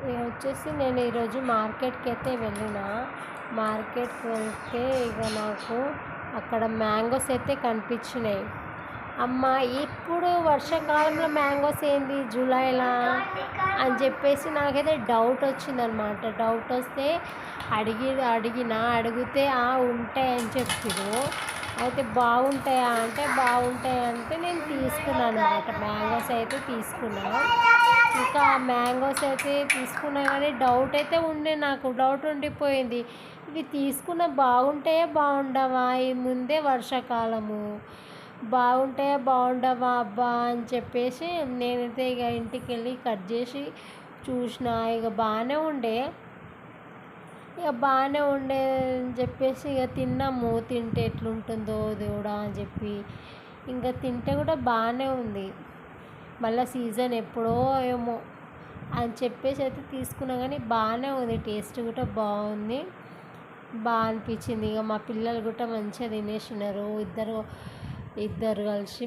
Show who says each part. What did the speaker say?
Speaker 1: ఇక వచ్చేసి నేను ఈరోజు మార్కెట్కి అయితే వెళ్ళిన. మార్కెట్కి వెళ్తే ఇక నాకు అక్కడ మ్యాంగోస్ అయితే కనిపించినాయి. అమ్మ, ఇప్పుడు వర్షాకాలంలో మ్యాంగోస్ ఏంది జూలైలా అని చెప్పేసి నాకైతే డౌట్ వచ్చిందనమాట. డౌట్ వస్తే అడిగితే ఉంటాయని చెప్పారు. అయితే బాగుంటాయా అంటే బాగుంటాయి అంటే నేను తీసుకున్నాను అనమాట. మ్యాంగోస్ అయితే తీసుకున్నాను. ఇంకా మ్యాంగోస్ అయితే తీసుకున్నా కానీ డౌట్ అయితే నాకు డౌట్ ఉండిపోయింది. ఇవి తీసుకున్న బాగుంటాయా బాగుండవా, ఈ ముందే వర్షాకాలము, బాగుంటాయా బాగుండవా అబ్బా అని చెప్పేసి నేనైతే ఇక ఇంటికి వెళ్ళి కట్ చేసి చూసిన. ఇక బాగానే ఉండే అని చెప్పేసి ఇక తిన్నాము. తింటే ఎట్లుంటుందో దేవుడా అని చెప్పి ఇంకా తింటే కూడా బాగానే ఉంది. మళ్ళీ సీజన్ ఎప్పుడో ఏమో అని చెప్పేసి అయితే తీసుకున్నా కానీ బాగానే ఉంది. టేస్ట్ కూడా బాగుంది, బాగా అనిపించింది. ఇక మా పిల్లలు కూడా మంచిగా తినేసినారు. ఇద్దరు కలిసి